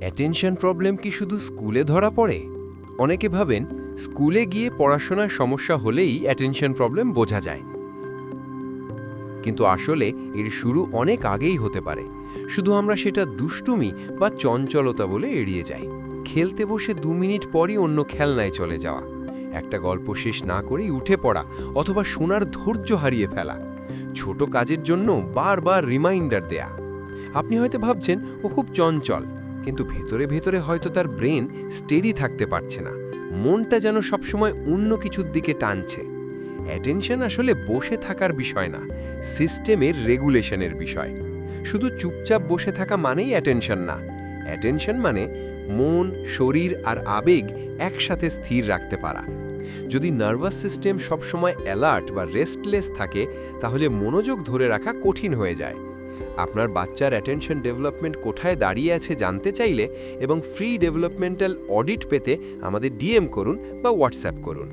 Attention problem কি শুধু স্কুলে ধরা পড়ে? অনেকে ভাবেন স্কুলে গিয়ে পড়াশোনার সমস্যা হলেই অ্যাটেনশন প্রবলেম বোঝা যায়, কিন্তু আসলে এর শুরু অনেক আগেই হতে পারে। শুধু আমরা সেটা দুষ্টুমি বা চঞ্চলতা বলে এড়িয়ে যাই। খেলতে বসে 2 মিনিট পরই অন্য খেলনায় চলে যাওয়া, একটা গল্প শেষ না করেই উঠে পড়া অথবা শোনার ধৈর্য হারিয়ে ফেলা, ছোট কাজের জন্য বারবার রিমাইন্ডার দেয়া। আপনি হয়তো ভাবছেন ও খুব চঞ্চল, কিন্তু ভেতরে ভেতরে হয়তো তার ব্রেন স্টেডি থাকতে পারছে না, মনটা যেন সবসময় অন্য কিছুর দিকে টানছে। অ্যাটেনশন আসলে বসে থাকার বিষয় না, সিস্টেমের রেগুলেশনের বিষয়। শুধু চুপচাপ বসে থাকা মানেই অ্যাটেনশন না। অ্যাটেনশন মানে মন, শরীর আর আবেগ একসাথে স্থির রাখতে পারা। যদি নার্ভাস সিস্টেম সবসময় অ্যালার্ট বা রেস্টলেস থাকে, তাহলে মনোযোগ ধরে রাখা কঠিন হয়ে যায়। আপনার বাচ্চার অ্যাটেনশন ডেভেলপমেন্ট কোথায় দাঁড়িয়ে আছে জানতে চাইলে এবং ফ্রি ডেভেলপমেন্টাল অডিট পেতে আমাদের ডিএম করুন বা হোয়াটসঅ্যাপ করুন।